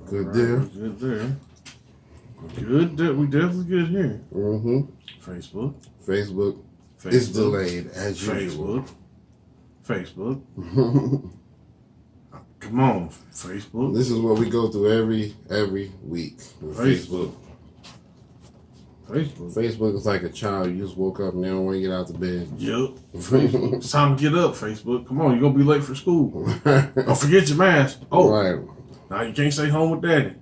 Good deal. Good there. Good. We definitely good here. Mm-hmm. Facebook is delayed as usual. Facebook. Come on, Facebook. This is what we go through every week with Facebook. Facebook is like a child. You just woke up and they don't want to get out of bed. Yep. Facebook. It's time to get up, Facebook. Come on, you're going to be late for school. Don't forget your mask. Oh, right. Now you can't stay home with daddy.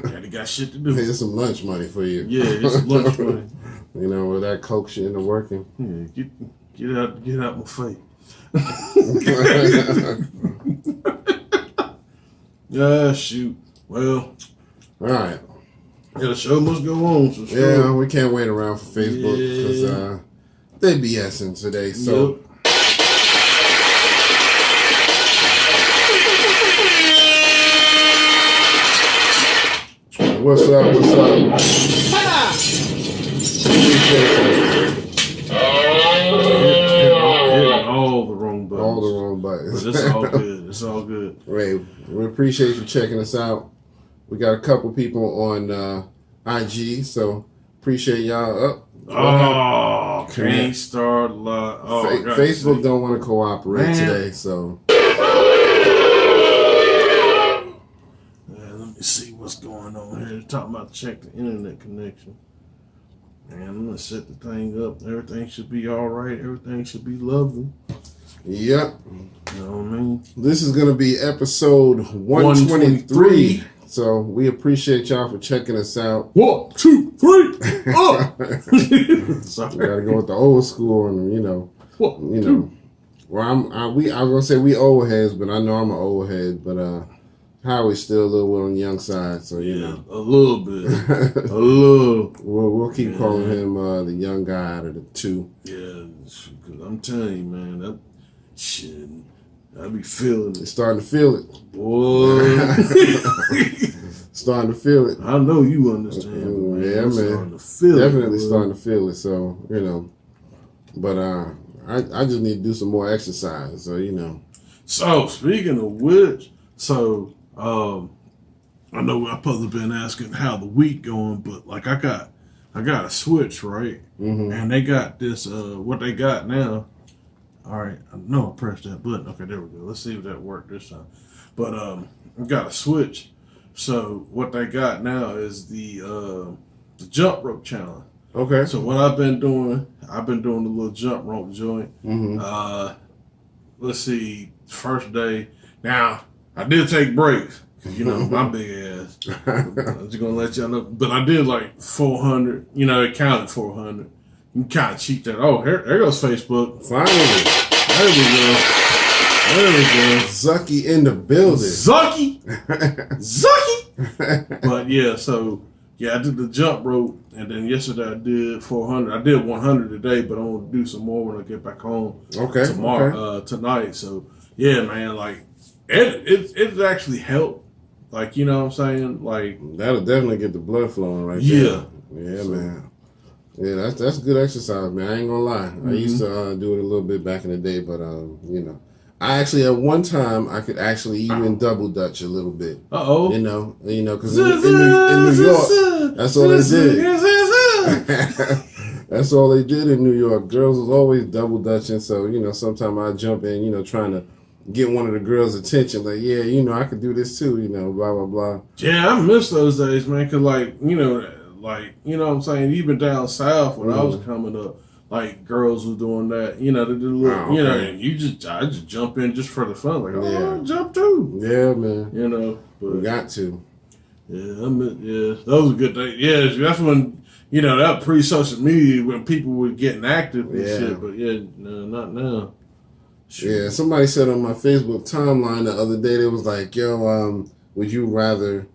Daddy got shit to do. Here's some lunch money for you. Yeah, it's some lunch money. You know, with that Coke shit into working. Yeah, get out my face. Yeah, shoot. Well, all right. Yeah, the show must go on. So yeah, we can't wait around for Facebook because they BSing today. So. Yep. What's up? All the wrong buttons. All the wrong buttons. But it's all good. It's all good. Right. We appreciate you checking us out. We got a couple people on IG, so appreciate y'all. Can't start live. Facebook don't want to cooperate today, so. Let me see what's going on here. They're talking about check the internet connection. Man, I'm gonna set the thing up. Everything should be all right. Everything should be lovely. Yep. You know what I mean? This is gonna be episode 123. So we appreciate y'all for checking us out. 1, 2, 3. Sorry. We gotta go with the old school, and Well, I was gonna say we old heads, but I know I'm an old head. But Howie's still a little on the young side, so a little bit, a little. We'll keep calling him the young guy out of the two. Yeah, because I'm telling you, man, that shit. I be feeling it. Starting to feel it. Boy. Starting to feel it. I know you understand. Man. Yeah, man. Starting to feel Definitely it, starting to feel it. So, But I just need to do some more exercise. So, So, speaking of which, I know I've probably been asking how the week going, but like I got a Switch, right? Mm-hmm. And they got this, what they got now. All right, I know I pressed that button. Okay, there we go. Let's see if that worked this time. But I got a Switch. So what they got now is the jump rope challenge. Okay. So what I've been doing the little jump rope joint. Mm-hmm. Let's see, first day. Now I did take breaks. My big ass. I'm just gonna let y'all know. But I did like 400. It counted 400. You can kind of cheat that. Oh, there goes Facebook. Finally. There we go. Zucky in the building. Zucky. But yeah, I did the jump rope, and then yesterday I did 400. I did 100 today, but I'm gonna do some more when I get back home. Okay. Tomorrow, tonight. So yeah, man, like it actually helped. Like, you know what I'm saying? Like that'll definitely get the blood flowing right there. Yeah, man. Yeah, that's good exercise, man. I ain't gonna lie. Mm-hmm. I used to do it a little bit back in the day, but I actually at one time I could actually even double dutch a little bit. Uh-oh. Because in New York, that's all they did. That's all they did in New York. Girls was always double dutching, so sometimes I jump in, trying to get one of the girls' attention, like, I could do this too, blah blah blah. Yeah, I miss those days, man. Cause like what I'm saying, even down south when I was coming up, like girls was doing that, they did a little, and I just jump in just for the fun, like, I'll jump too. Yeah, man. But we got to. Yeah, those were good days. Yeah, that's when that pre-social media when people were getting active and shit. But no, not now. Sure. Yeah, somebody said on my Facebook timeline the other day, they was like, "Yo, would you rather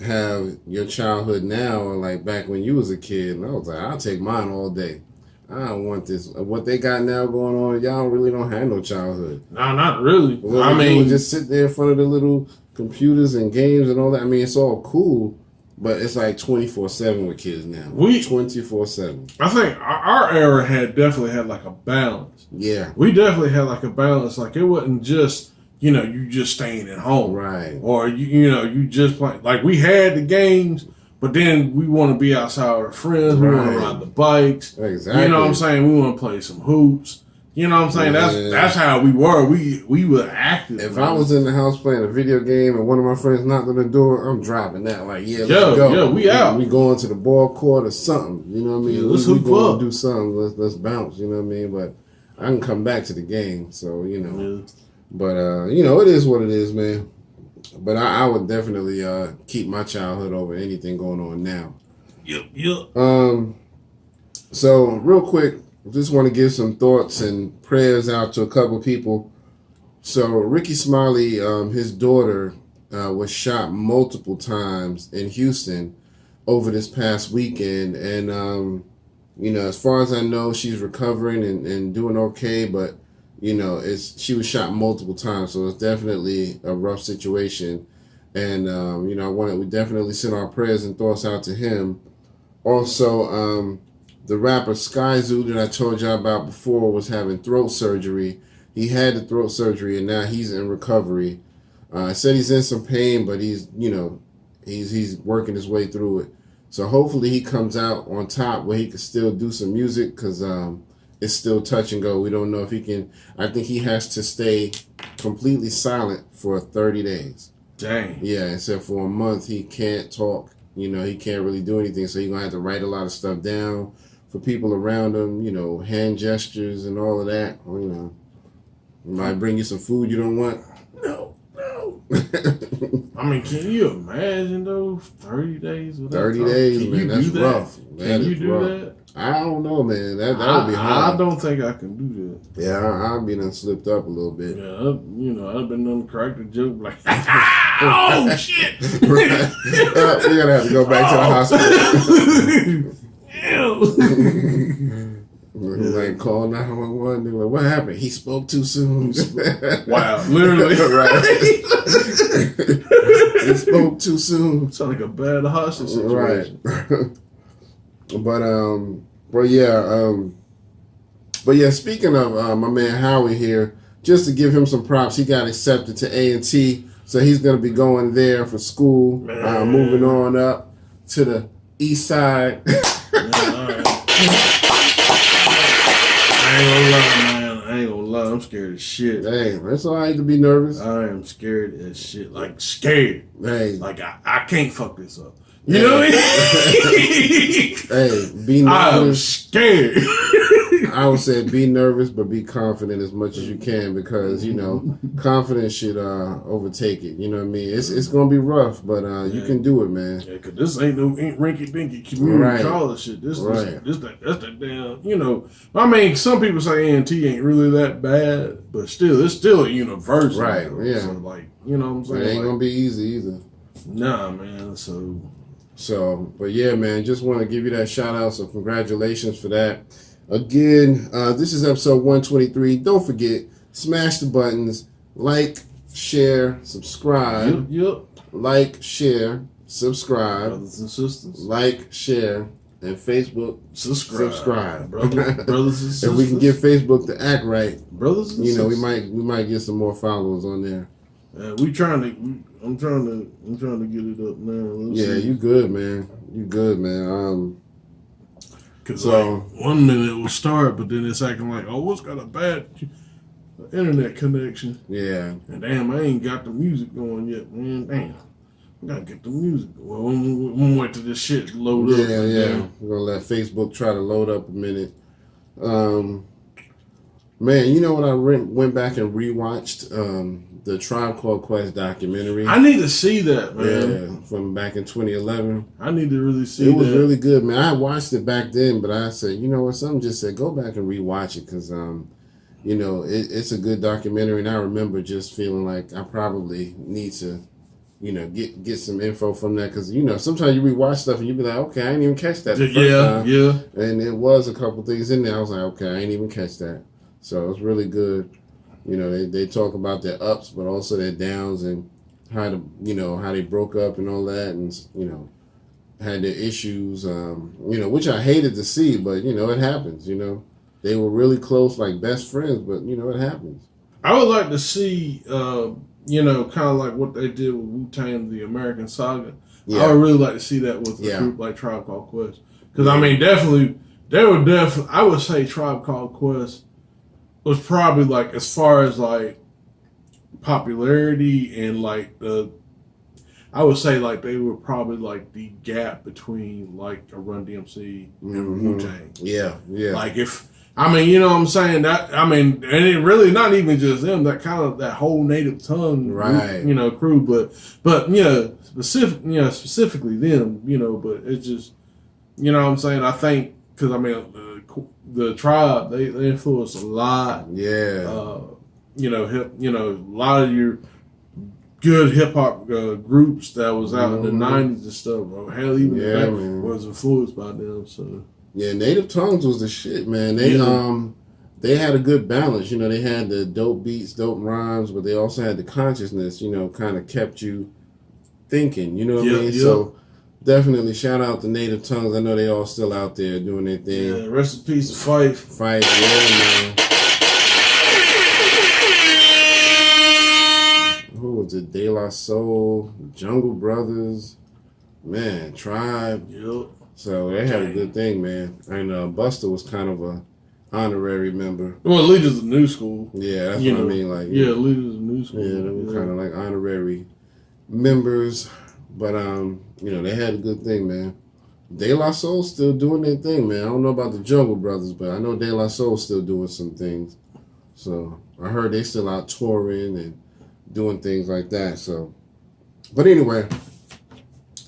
have your childhood now or like back when you was a kid?" And I was like, "I'll take mine all day. I don't want this. What they got now going on, y'all really don't have no childhood." No, not really. I mean, just sit there in front of the little computers and games and all that. I mean, it's all cool, but it's like 24/7 with kids now. 24/7. I think our era definitely had like a balance. Yeah, we definitely had like a balance. Like it wasn't just you just staying at home. Right. Or, you just play. Like, we had the games, but then we want to be outside with our friends. We want to ride the bikes. Exactly. You know what I'm saying? We want to play some hoops. You know what I'm saying? That's how we were. We were active. If I was in the house playing a video game and one of my friends knocked on the door, I'm dropping that. Like, let's go. Yeah, we out. We going to the ball court or something. You know what I mean? Yeah, let's hoop going to do something. Let's bounce. You know what I mean? But I can come back to the game. So, But, it is what it is, man. But I would definitely keep my childhood over anything going on now. Yep. So, real quick, just want to give some thoughts and prayers out to a couple people. So, Ricky Smiley, his daughter, was shot multiple times in Houston over this past weekend. And, as far as I know, she's recovering and doing okay. But, she was shot multiple times. So, it's definitely a rough situation. And, we definitely send our prayers and thoughts out to him. Also, the rapper Skyzoo that I told y'all about before was having throat surgery. He had the throat surgery and now he's in recovery. I said he's in some pain, but he's working his way through it. So hopefully he comes out on top where he can still do some music because it's still touch and go. We don't know if he can. I think he has to stay completely silent for 30 days. Dang. Yeah, except for a month he can't talk. He can't really do anything. So he's going to have to write a lot of stuff down for people around him, hand gestures and all of that. Might bring you some food you don't want. No. I mean, can you imagine those 30 days? 30 days, man. That's rough. Can you do that? I don't know, man. That would be hard. I don't think I can do that. Yeah, I'll be done slipped up a little bit. Yeah, I've been done cracked a joke like, oh shit! Right. You're gonna have to go back to the hospital. Like, call 911. They're like, what happened? He spoke too soon. Wow, literally. Right. He spoke too soon. Sounds like a bad hostage situation. Right. But yeah, speaking of my man Howie here, just to give him some props, he got accepted to A&T, so he's going to be going there for school, moving on up to the east side. I ain't gonna lie, I'm scared as shit. Hey, that's all right to be nervous. I am scared as shit. Like, scared. Hey. Like, I can't fuck this up. You know what I mean? Hey, be nervous. I'm scared. I would say be nervous, but be confident as much as you can because, confidence should overtake it. You know what I mean? It's going to be rough, but you can do it, man. Yeah, because this ain't rinky-dinky community college shit. That's that damn, I mean, some people say A&T ain't really that bad, but still, it's still a university. Right, yeah. So, like, you know what I'm saying? It ain't going to be easy either. Nah, man, So, but yeah, man, just want to give you that shout out. So congratulations for that. Again, this is episode 123. Don't forget, smash the buttons, like, share, subscribe. Yep. Like, share, subscribe. Brothers and sisters. Like, share, and Facebook, subscribe. Brothers and sisters. If we can get Facebook to act right, brothers and sisters. we might get some more followers on there. I'm trying to get it up now. See. You good, man. You good, man. Because one minute it will start, but then it's acting like, it's got a bad internet connection. Yeah. And damn, I ain't got the music going yet, man. Damn. I gotta get the music. Well, I'm gonna wait till this shit load up. Yeah. We're gonna let Facebook try to load up a minute. Man, you know what? I went back and rewatched the Tribe Called Quest documentary. I need to see that, man. Yeah, from back in 2011. I need to really see it. It was really good, man. I watched it back then, but I said, you know what? Something just said, go back and rewatch it because, it's a good documentary. And I remember just feeling like I probably need to, get some info from that because, sometimes you rewatch stuff and you be like, okay, I didn't even catch that the first time. Yeah. And it was a couple things in there. I was like, okay, I didn't even catch that. So it's really good. They talk about their ups, but also their downs and how they broke up and all that, and had their issues. Which I hated to see, but it happens. They were really close, like best friends, but it happens. I would like to see, kind of like what they did with Wu-Tang, the American Saga. Yeah. I would really like to see that with a group like Tribe Called Quest. Because, I mean, I would say Tribe Called Quest was probably, like, as far as, like, popularity and, like, I would say, like, they were probably, like, the gap between, like, a Run DMC and Wu-Tang. Yeah. Like, you know what I'm saying? And it really not even just them, that whole Native Tongue group, crew, but specifically them, but it's just, you know what I'm saying? I think, because, the Tribe, they influenced a lot. Yeah. A lot of your good hip-hop groups that was out in the 90s and stuff, or hell, even was influenced by them, so... Yeah, Native Tongues was the shit, man. They had a good balance. You know, they had the dope beats, dope rhymes, but they also had the consciousness, kind of kept you thinking, you know what I mean? Yeah. So definitely shout out to Native Tongues. I know they all still out there doing their thing. Yeah, rest in peace to Fife. Fife, yeah, man. Who was it? De La Soul, Jungle Brothers, man, Tribe. Yep. So they had a good thing, man. And Buster was kind of a honorary member. Well, Leaders of New School. Yeah, that's what I mean. Like, Leaders of New School. Yeah, they were kind of like honorary members. But, they had a good thing, man. De La Soul still doing their thing, man. I don't know about the Jungle Brothers, but I know De La Soul still doing some things. So I heard they still out touring and doing things like that. So, but anyway...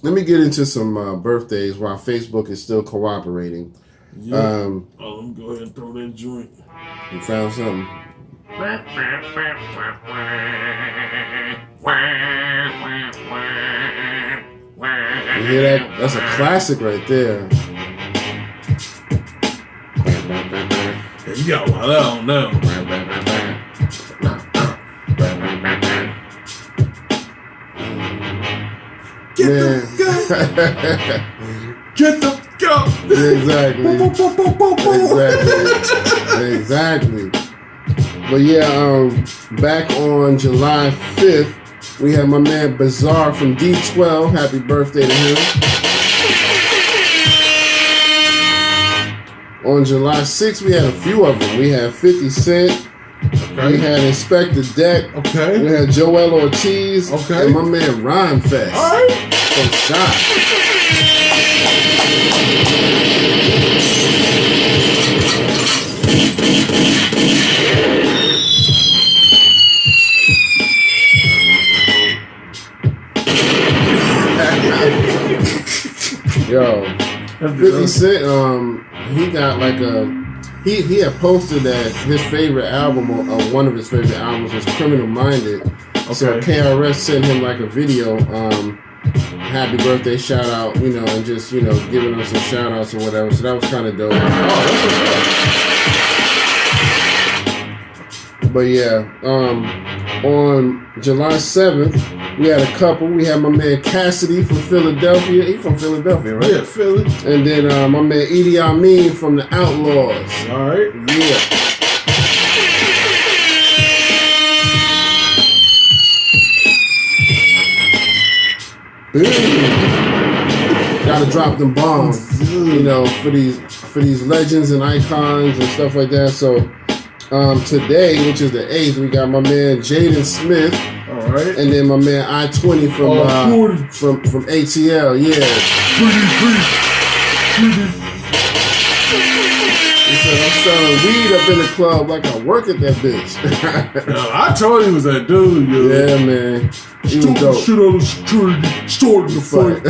Let me get into some birthdays while Facebook is still cooperating. Yeah. Let me go ahead and throw that joint. You found something? You hear that? That's a classic right there. Yo, I don't know. Get the gun! Get the gun! Exactly. But yeah, back on July 5th, we had my man Bizarre from D12. Happy birthday to him. On July 6th, we had a few of them. We had 50 Cent. Okay. We had Inspector Deck. Okay. We had Joel Ortiz. Okay. And my man Rhyme Fest. All right. From Shot. Yo, 50 Cent, he got like he had posted that his favorite album, or one of his favorite albums, was Criminal Minded. Okay. So KRS sent him like a video, happy birthday shout out, and just, giving him some shout outs or whatever. So that was kind of dope. But yeah, on July 7th, we had a couple. We had my man Cassidy from Philadelphia. He from Philadelphia, right? Yeah, Philly. And then my man Idi Amin from the Outlaws. All right. Yeah. Boom. Gotta drop them bombs, for these legends and icons and stuff like that. So today, which is the 8th, we got my man Jaden Smith. All right. And then my man I-20 from ATL, He said, I'm selling weed up in the club like I work at that bitch. Yo, I told you he was that dude, yo. Yeah, man. He was dope. Shit on the security, starting the fight.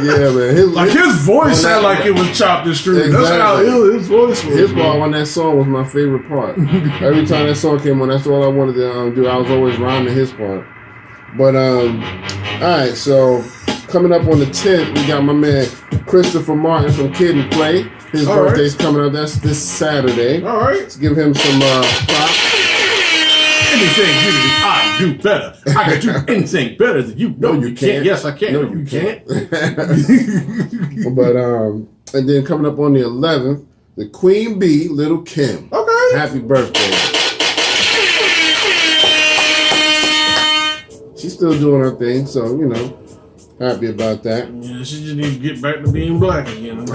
Yeah, man. His voice sounded like it was chopped and screwed. Exactly. That's how ill his voice was. His part on that song was my favorite part. Every time that song came on, that's all I wanted to do. I was always rhyming his part. But, alright, so coming up on the 10th, we got my man Christopher Martin from Kid and Play. His birthday's coming up. That's this Saturday. All right. Let's give him some props. Anything you do, I do better. I can do anything better than you. No, you can't. Yes, I can. No, you can't. But and then coming up on the 11th, the Queen Bee, Little Kim. Okay. Happy birthday. she's still doing her thing. So happy about that. Yeah, she just need to get back to being black again.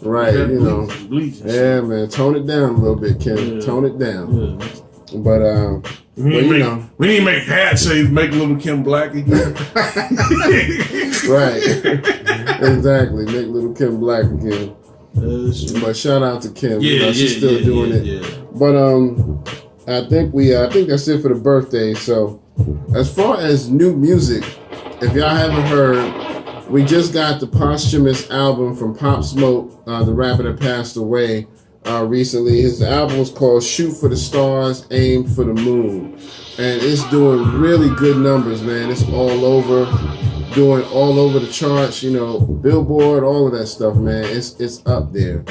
Right, bleaching. Yeah, man, tone it down a little bit, Kim. Yeah. Tone it down. Yeah. But we need to make hat say make Little Kim black again. Right. Exactly. Make Little Kim black again. But shout out to Kim. She's still doing it. Yeah. But I think that's it for the birthday. So as far as new music, if y'all haven't heard, we just got the posthumous album from Pop Smoke, the rapper that passed away recently. His album was called Shoot for the Stars, Aim for the Moon. And it's doing really good numbers, man. It's doing all over the charts, Billboard, all of that stuff, man. It's up there,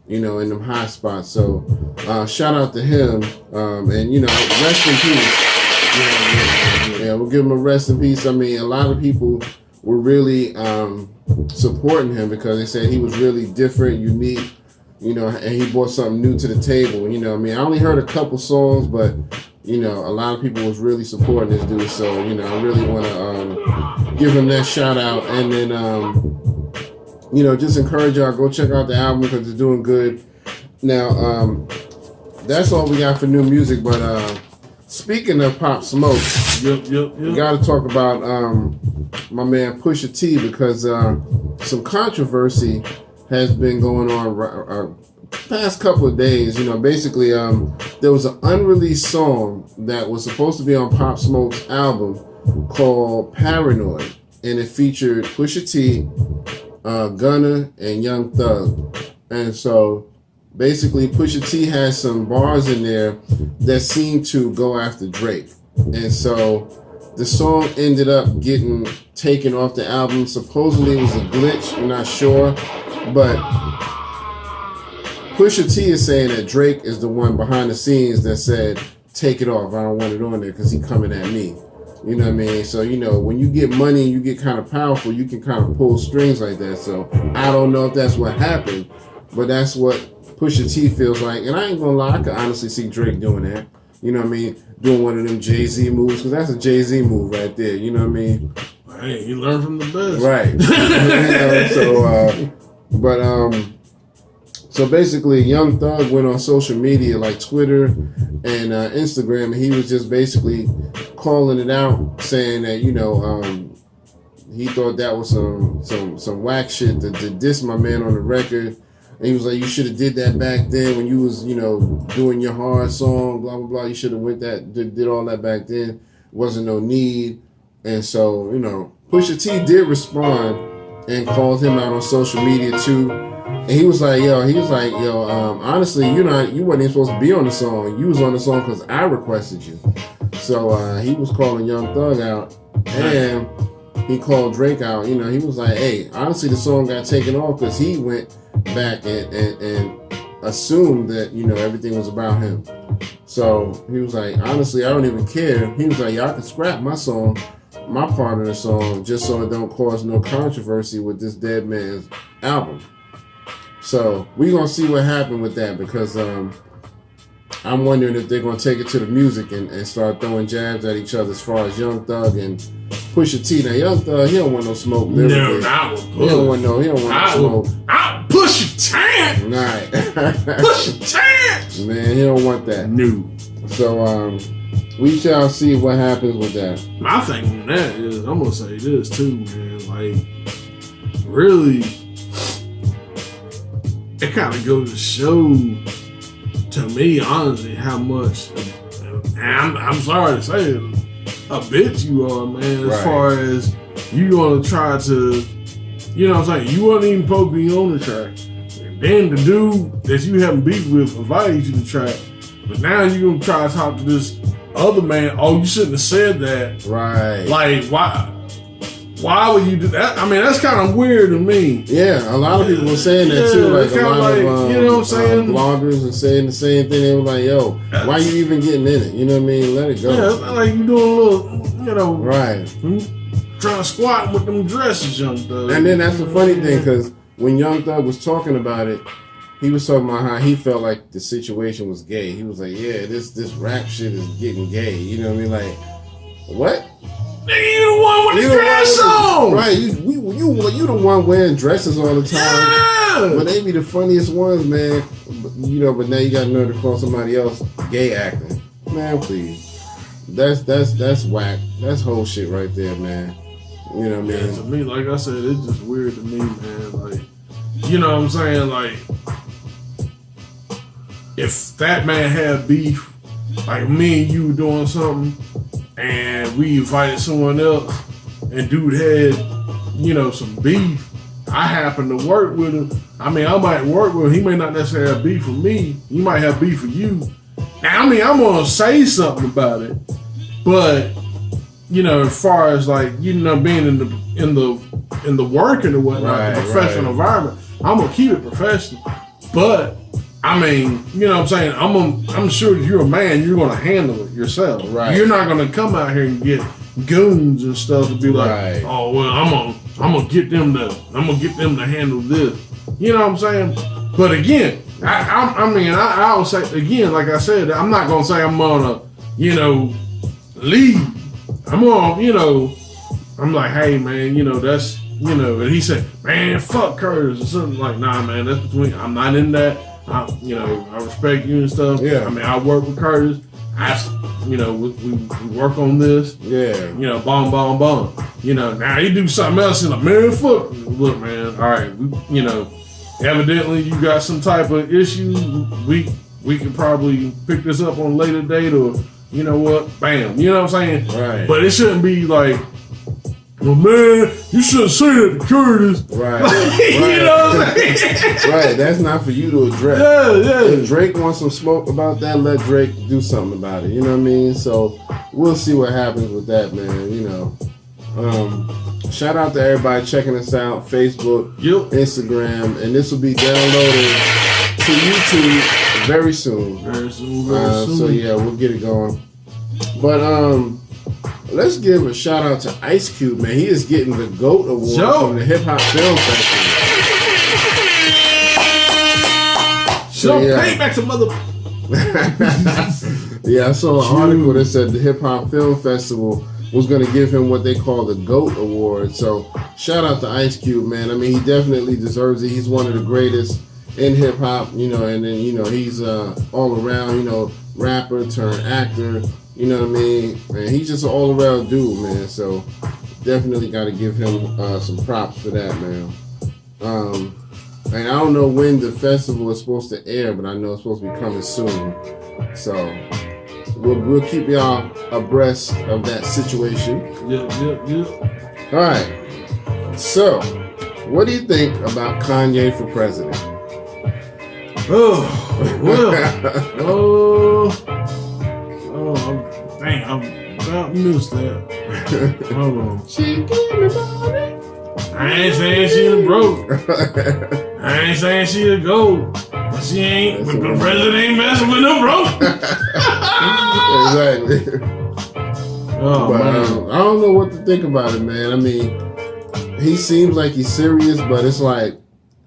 in them high spots. So shout out to him. And, rest in peace. Yeah, we'll give him a rest in peace. I mean, a lot of people were really supporting him because they said he was really different, unique, and he brought something new to the table. I only heard a couple songs, but, a lot of people was really supporting this dude. So, I really want to give him that shout out. And then, just encourage y'all, go check out the album because it's doing good. Now, that's all we got for new music, but speaking of Pop Smoke, we got to talk about my man Pusha T because some controversy has been going on past couple of days. Basically, there was an unreleased song that was supposed to be on Pop Smoke's album called Paranoid, and it featured Pusha T, Gunna, and Young Thug. And so basically, Pusha T has some bars in there that seem to go after Drake. And so the song ended up getting taken off the album. Supposedly it was a glitch, I'm not sure. But Pusha T is saying that Drake is the one behind the scenes that said, take it off, I don't want it on there because he's coming at me. You know what I mean? So, when you get money and you get kind of powerful, you can kind of pull strings like that. So I don't know if that's what happened, but that's what Pusha T feels like. And I ain't gonna lie, I could honestly see Drake doing that. You know what I mean? Doing one of them Jay-Z moves, because that's a Jay-Z move right there. You know what I mean? Hey, he learned from the best. Right. So basically, Young Thug went on social media like Twitter and Instagram, and he was just basically calling it out, saying that, he thought that was some whack shit to diss my man on the record. And he was like, you should have did that back then when you was, doing your hard song, blah, blah, blah. You should have did all that back then. Wasn't no need. And so, Pusha T did respond and called him out on social media too. And he was like, honestly, you wasn't even supposed to be on the song. You was on the song because I requested you. So he was calling Young Thug out. And he called Drake out. He was like, hey, honestly, the song got taken off because he went back and assumed that, everything was about him. So he was like, honestly, I don't even care. He was like, y'all can scrap my song, my part of the song, just so it don't cause no controversy with this dead man's album. So we're going to see what happened with that because I'm wondering if they're going to take it to the music and start throwing jabs at each other as far as Young Thug and Pusha T. Now, Young Thug, he don't want no smoke. No, not with Push. He don't want no smoke. I'll push your tan. Right. Push your tan. Man, he don't want that. No. So, we shall see what happens with that. My thing on that is, I'm going to say this too, man. Like, really, it kind of goes to show, to me, honestly, how much, and I'm sorry to say it, a bitch you are, man, as far as you gonna try to, you know what I'm saying, you wasn't even supposed to be on the track. And then the dude that you haven't beef with invited you to the track, but now you gonna try to talk to this other man, oh, you shouldn't have said that. Right. Like, why would you do that? I mean, that's kind of weird to me. Yeah, a lot of people were saying that too. Like a lot of you know what I'm saying? Bloggers and saying the same thing. They were like, "Yo, why you even getting in it? You know what I mean? Let it go." Yeah, like you doing a little, right? Trying to squat with them dresses, Young Thug. And then that's the funny thing because when Young Thug was talking about it, he was talking about how he felt like the situation was gay. He was like, "Yeah, this rap shit is getting gay." You know what I mean? Like, what? Nigga, you the one with the dress on. Right, you the one wearing dresses all the time. Yeah. But they be the funniest ones, man. You know, but now you got nerve to call somebody else gay acting. Man, please. That's whack. That's whole shit right there, man. You know what I mean? To me, like I said, it's just weird to me, man. Like, you know what I'm saying? Like, if that man had beef, like me and you doing something, and we invited someone else, and dude had, you know, some beef, I happen to work with him. I mean, I might work with him. He may not necessarily have beef with me. He might have beef with you. Now, I mean, I'm gonna say something about it, but you know, as far as like, you know, being in the working or whatnot, the professional environment, I'm gonna keep it professional. But I mean, you know what I'm saying? I'm sure if you're a man, you're gonna handle it yourself. Right. You're not gonna come out here and get goons and stuff to be like, oh well, I'm gonna get them to handle this. You know what I'm saying? But again, I would say again, like I said, I'm not gonna say I'm gonna, you know, leave. I'm gonna, you know, I'm like, hey man, you know, that's, you know, and he said, man, fuck Curtis or something. Like, nah man, that's between, I'm not in that. You know, I respect you and stuff. Yeah. I mean, I work with Curtis. You know, we work on this. Yeah. You know, bomb. You know, now you do something else and like, man, fuck. Look, man, all right, you know, evidently you got some type of issue. We can probably pick this up on a later date, or you know what, bam. You know what I'm saying? Right. But it shouldn't be like, well, man, you shouldn't say that to Curtis. Right. You know what I'm saying? Right. That's not for you to address. Yeah. If Drake wants some smoke about that, let Drake do something about it. You know what I mean? So we'll see what happens with that, man. You know. Shout out to everybody checking us out. Facebook, Instagram, and this will be downloaded to YouTube very soon. Very soon. So yeah, we'll get it going. But let's give a shout out to Ice Cube, man. He is getting the GOAT Award from the Hip Hop Film Festival. So pay back to mother. Yeah, I saw an article that said the Hip Hop Film Festival was going to give him what they call the GOAT Award. So shout out to Ice Cube, man. I mean, he definitely deserves it. He's one of the greatest in hip hop, you know, and then, you know, he's all around, you know, rapper turned actor. You know what I mean? And he's just an all-around dude, man. So definitely got to give him some props for that, man. And I don't know when the festival is supposed to air, but I know it's supposed to be coming soon. So we'll keep y'all abreast of that situation. Yeah. All right. So, what do you think about Kanye for president? Dang, I'm about missed that. Hold on. She give me money. I ain't saying she a broke. I ain't saying she a gold. But she ain't. But the president ain't messing with no broke. Exactly. Oh, but, man. I don't know what to think about it, man. I mean, he seems like he's serious, but it's like,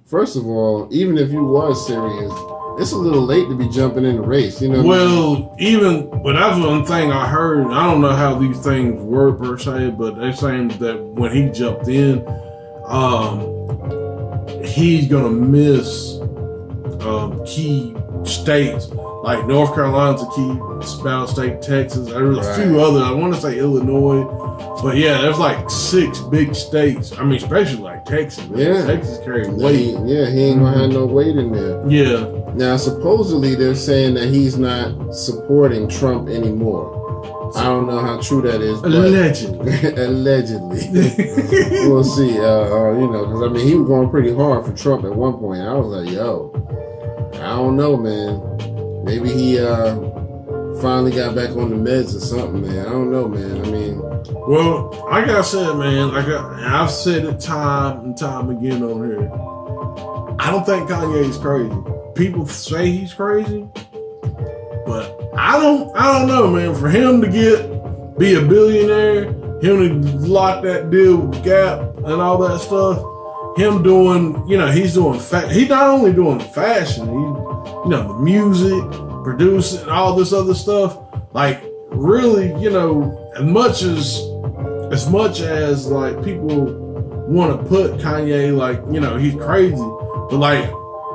first of all, even if you was serious, it's a little late to be jumping in the race, you know? Well, that's one thing I heard. I don't know how these things work per se, but they're saying that when he jumped in, he's gonna miss key states. Like North Carolina's a key spout state, Texas. There's a few other. I want to say Illinois, but yeah, there's like 6 big states. I mean, especially like Texas. Man. Yeah, Texas carries weight. He ain't gonna have no weight in there. Yeah. Now, supposedly they're saying that he's not supporting Trump anymore. I don't know how true that is. But allegedly. We'll see. You know, because I mean, he was going pretty hard for Trump at one point. I was like, yo, I don't know, man. Maybe he finally got back on the meds or something, man. I don't know, man. I mean, well, like I said, man, I've said it time and time again on here. I don't think Kanye's crazy. People say he's crazy, but I don't know, man. For him to be a billionaire, him to lock that deal with Gap and all that stuff, him doing, you know, he's doing he's not only doing fashion, you know, the music, producing, all this other stuff. Like, really, you know, as much as as much as like people want to put Kanye like, you know, he's crazy, but like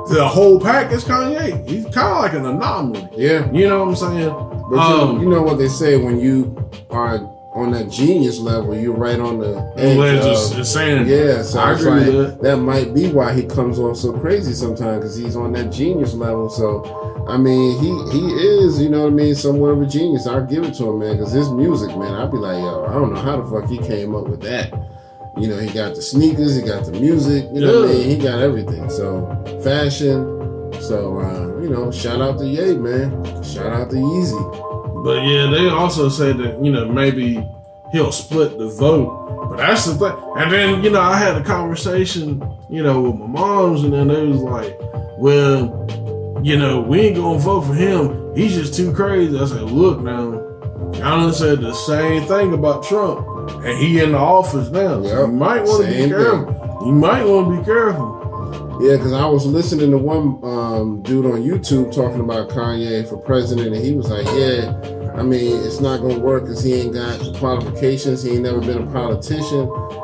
the whole pack is Kanye. He's kind of like an anomaly. Yeah. You know what I'm saying? But you know what they say, when you are on that genius level, you're right on the edge of insanity. Yeah, so I agree with that. That might be why he comes off so crazy sometimes, because he's on that genius level. So, I mean, he is, you know what I mean, somewhat of a genius. I'll give it to him, man, because his music, man, I'll be like, yo, I don't know how the fuck he came up with that. You know, he got the sneakers, he got the music, you know what I mean? He got everything. So, fashion. So, you know, shout out to Ye, man. Shout out to Yeezy. But yeah, they also said that, you know, maybe he'll split the vote. But that's the thing. And then, you know, I had a conversation, you know, with my moms, and then they was like, well, you know, we ain't gonna vote for him. He's just too crazy. I said, look now, I done said the same thing about Trump. And he in the office now. Yep. You might want to be careful. You might want to be careful. Yeah, because I was listening to one dude on YouTube talking about Kanye for president, and he was like, yeah, I mean, it's not going to work because he ain't got the qualifications. He ain't never been a politician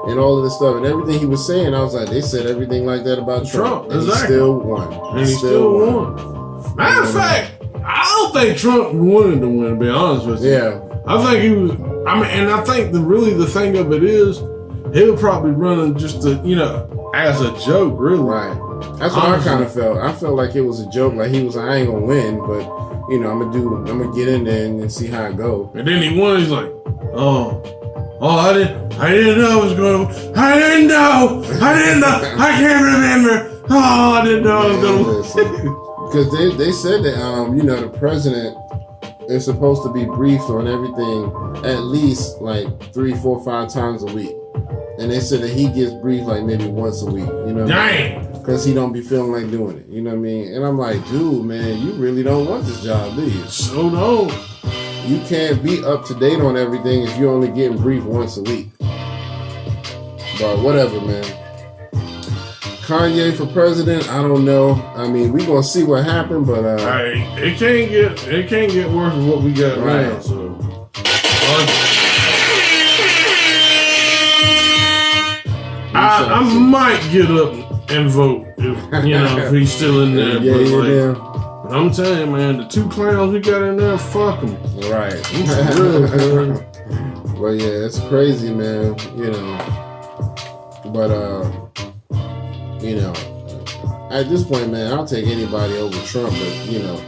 and all of this stuff. And everything he was saying, I was like, they said everything like that about Trump. And exactly. He still won. And he still won. Matter of fact, I don't think Trump wanted to win, to be honest with you. Yeah. I think he was, I mean, and I think the thing of it is, he'll probably run just to, you know, as a joke, really. Right. That's what I kind of felt. I felt like it was a joke. Like he was like, I ain't gonna win, but you know, I'm gonna get in there and see how it go. And then he won. He's like, oh, I didn't know it was going to. I didn't know. I can't remember. Oh, I didn't know I was going to win. Because they said that you know, the president is supposed to be briefed on everything at least like 3, 4, 5 times a week. And they said that he gets briefed like maybe once a week, you know? Dang! Because he don't be feeling like doing it, you know what I mean? And I'm like, dude, man, you really don't want this job, do you? So no. You can't be up to date on everything if you're only getting briefed once a week. But whatever, man. Kanye for president, I don't know. I mean, we gonna see what happened, but it can't get worse than what we got now. So. I might get up and vote if, you know, if he's still in there. But I'm telling you, man, the 2 clowns we got in there, fuck them. Right. Real, well, yeah, it's crazy, man. You know, but you know, at this point, man, I'll take anybody over Trump. But you know,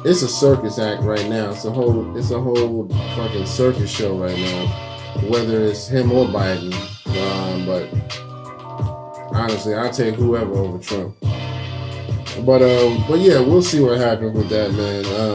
it's a circus act right now. It's a whole fucking circus show right now. Whether it's him or Biden, but. Honestly, I'll take whoever over Trump. But yeah, we'll see what happens with that, man.